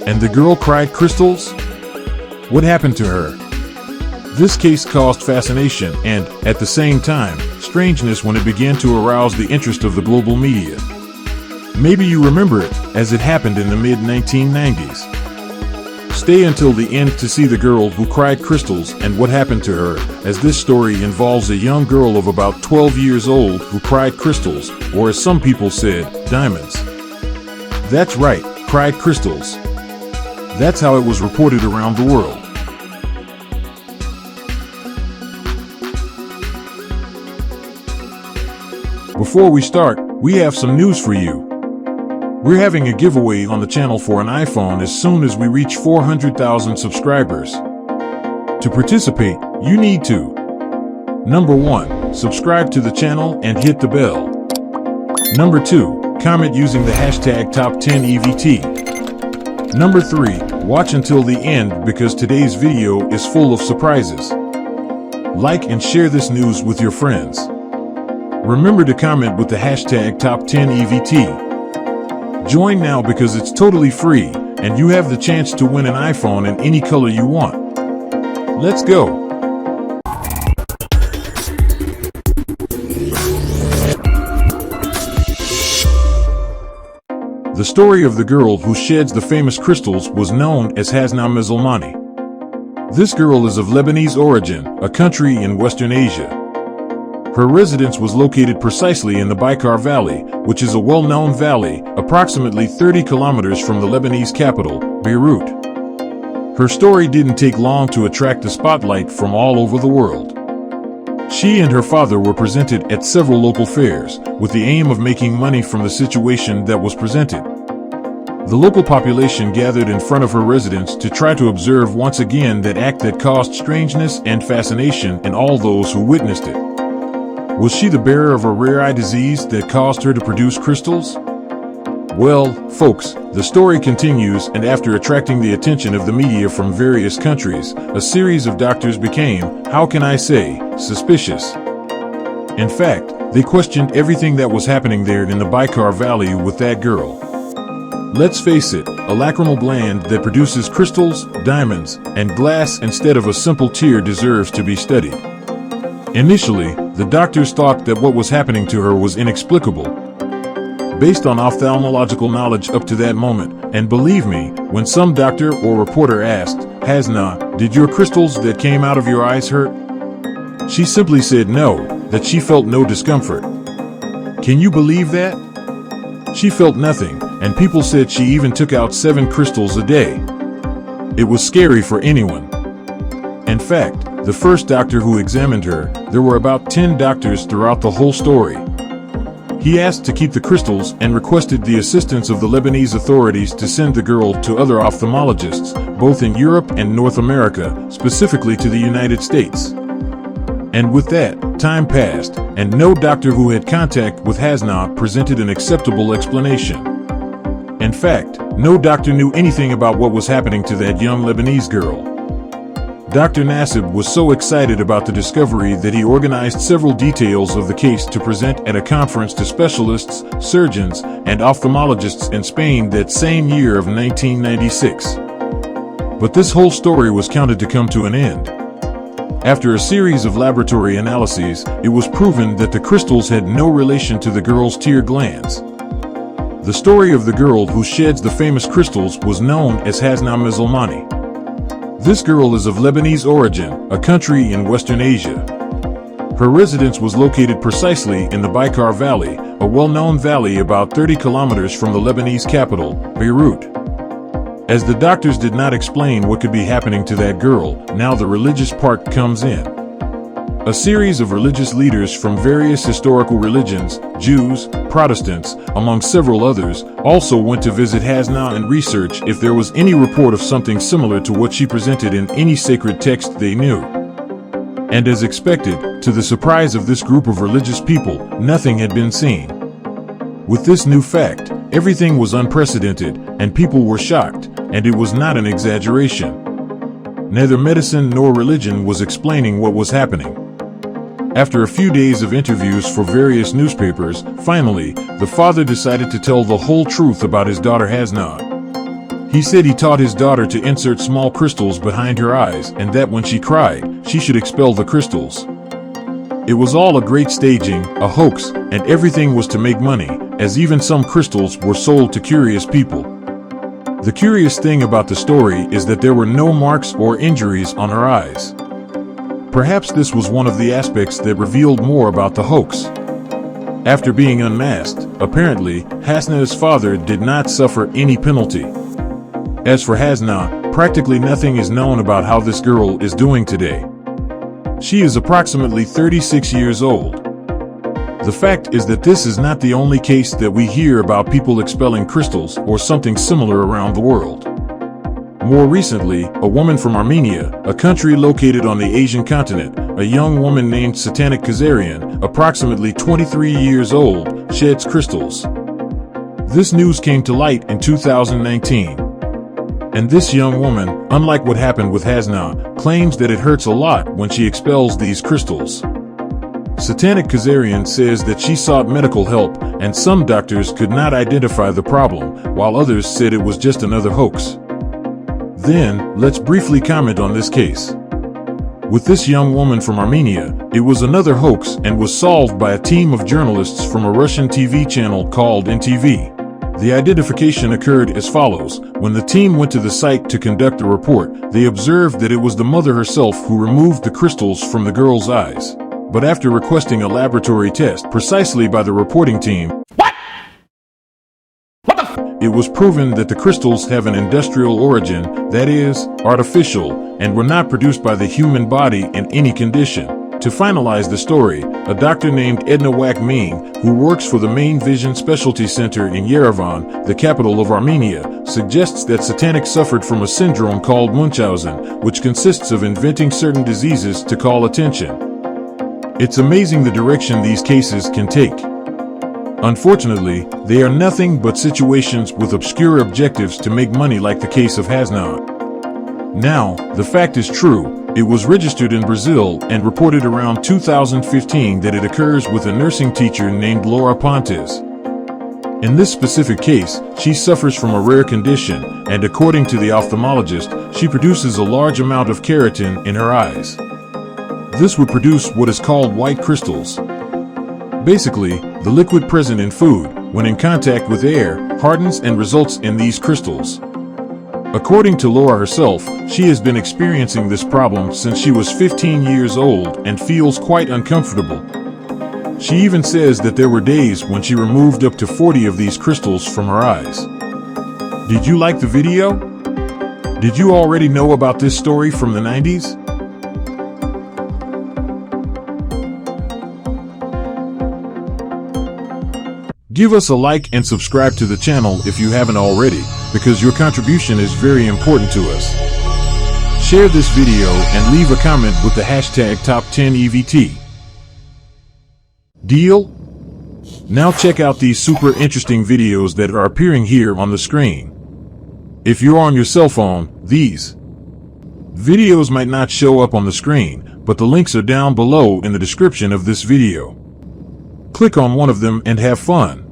And the girl cried crystals? What happened to her? This case caused fascination and, at the same time, strangeness when it began to arouse the interest of the global media. Maybe you remember it, as it happened in the mid-1990s. Stay until the end to see the girl who cried crystals and what happened to her, as this story involves a young girl of about 12 years old who cried crystals, or as some people said, diamonds. That's right, cried crystals. That's how it was reported around the world. Before we start, we have some news for you. We're having a giveaway on the channel for an iPhone as soon as we reach 400,000 subscribers. To participate, you need to: Number 1, subscribe to the channel and hit the bell. Number 2, comment using the hashtag #Top10EVT. Number 3, watch until the end because today's video is full of surprises. Like and share this news with your friends. Remember to comment with the hashtag #Top10EVT. Join now because it's totally free, and you have the chance to win an iPhone in any color you want. Let's go! The story of the girl who sheds the famous crystals was known as 𝗕𝗛𝗕𝗦𝗖𝗥𝗜𝗕𝗙. This girl is of Lebanese origin, a country in Western Asia. Her residence was located precisely in the 𝗖𝗛𝗘 Valley, which is a well-known valley, approximately 30 kilometers from the Lebanese capital, Beirut. Her story didn't take long to attract the spotlight from all over the world. She and her father were presented at several local fairs, with the aim of making money from the situation that was presented. The local population gathered in front of her residence to try to observe once again that act that caused strangeness and fascination in all those who witnessed it. Was she the bearer of a rare eye disease that caused her to produce crystals? Well, folks, the story continues, and after attracting the attention of the media from various countries, a series of doctors became, how can I say, suspicious. In fact, they questioned everything that was happening there in the 𝗖𝗛𝗘 Valley with that girl. Let's face it, a lacrimal gland that produces crystals, diamonds, and glass instead of a simple tear deserves to be studied. Initially, the doctors thought that what was happening to her was inexplicable, based on ophthalmological knowledge up to that moment, and believe me, when some doctor or reporter asked, 𝗕𝗛𝗕𝗏, did your crystals that came out of your eyes hurt? She simply said no, that she felt no discomfort. Can you believe that? She felt nothing, and people said she even took out 7 crystals a day. It was scary for anyone. In fact, the first doctor who examined her, there were about 10 doctors throughout the whole story. He asked to keep the crystals and requested the assistance of the Lebanese authorities to send the girl to other ophthalmologists, both in Europe and North America, specifically to the United States. And with that, time passed, and no doctor who had contact with 𝗕𝗛𝗕𝗏 presented an acceptable explanation. In fact, no doctor knew anything about what was happening to that young Lebanese girl. Dr. Nassib was so excited about the discovery that he organized several details of the case to present at a conference to specialists, surgeons, and ophthalmologists in Spain that same year of 1996. But this whole story was counted to come to an end. After a series of laboratory analyses, it was proven that the crystals had no relation to the girl's tear glands. The story of the girl who sheds the famous crystals was known as 𝗕𝗛𝗕𝗏𝗧𝗏. This girl is of Lebanese origin, a country in Western Asia. Her residence was located precisely in the 𝗖𝗛𝗘 Valley, a well-known valley about 30 kilometers from the Lebanese capital, Beirut. As the doctors did not explain what could be happening to that girl, now the religious part comes in. A series of religious leaders from various historical religions, Jews, Protestants, among several others, also went to visit 𝗕𝗛𝗕𝗏 and research if there was any report of something similar to what she presented in any sacred text they knew. And as expected, to the surprise of this group of religious people, nothing had been seen. With this new fact, everything was unprecedented, and people were shocked, and it was not an exaggeration. Neither medicine nor religion was explaining what was happening. After a few days of interviews for various newspapers, finally, the father decided to tell the whole truth about his daughter 𝗕𝗛𝗕𝗏. He said he taught his daughter to insert small crystals behind her eyes and that when she cried, she should expel the crystals. It was all a great staging, a hoax, and everything was to make money, as even some crystals were sold to curious people. The curious thing about the story is that there were no marks or injuries on her eyes. Perhaps this was one of the aspects that revealed more about the hoax. After being unmasked, apparently, 𝗓𝗛𝗕's father did not suffer any penalty. As for 𝗓𝗛𝗕, practically nothing is known about how this girl is doing today. She is approximately 36 years old. The fact is that this is not the only case that we hear about people expelling crystals or something similar around the world. More recently, a woman from Armenia, a country located on the Asian continent, a young woman named 𝗬𝗛𝗕 𝗕𝗘, approximately 23 years old, sheds crystals. This news came to light in 2019. And this young woman, unlike what happened with 𝗓𝗛𝗕, claims that it hurts a lot when she expels these crystals. 𝗬𝗛𝗕 𝗕𝗘 says that she sought medical help and some doctors could not identify the problem, while others said it was just another hoax. Then, let's briefly comment on this case. With this young woman from Armenia, it was another hoax and was solved by a team of journalists from a Russian TV channel called NTV. The identification occurred as follows. When the team went to the site to conduct a report, they observed that it was the mother herself who removed the crystals from the girl's eyes. But after requesting a laboratory test precisely by the reporting team, it was proven that the crystals have an industrial origin, that is, artificial, and were not produced by the human body in any condition. To finalize the story, a doctor named 𝗕𝗚𝗦𝗕, who works for the Main Vision Specialty Center in Yerevan, the capital of Armenia, suggests that 𝗬𝗛𝗕 suffered from a syndrome called Munchausen, which consists of inventing certain diseases to call attention. It's amazing the direction these cases can take. Unfortunately, they are nothing but situations with obscure objectives to make money, like the case of 𝗓𝗛𝗕. Now, the fact is true. It was registered in Brazil and reported around 2015 that it occurs with a nursing teacher named 𝗓𝗛𝗕𝗦𝗘. In this specific case, she suffers from a rare condition, and according to the ophthalmologist, she produces a large amount of keratin in her eyes. This would produce what is called white crystals. Basically, the liquid present in food, when in contact with air, hardens and results in these crystals. According to Laura herself, she has been experiencing this problem since she was 15 years old and feels quite uncomfortable. She even says that there were days when she removed up to 40 of these crystals from her eyes. Did you like the video? Did you already know about this story from the 90s? Give us a like and subscribe to the channel if you haven't already, because your contribution is very important to us. Share this video and leave a comment with the hashtag #Top10EVT. Deal? Now check out these super interesting videos that are appearing here on the screen. If you're on your cell phone, these videos might not show up on the screen, but the links are down below in the description of this video. Click on one of them and have fun.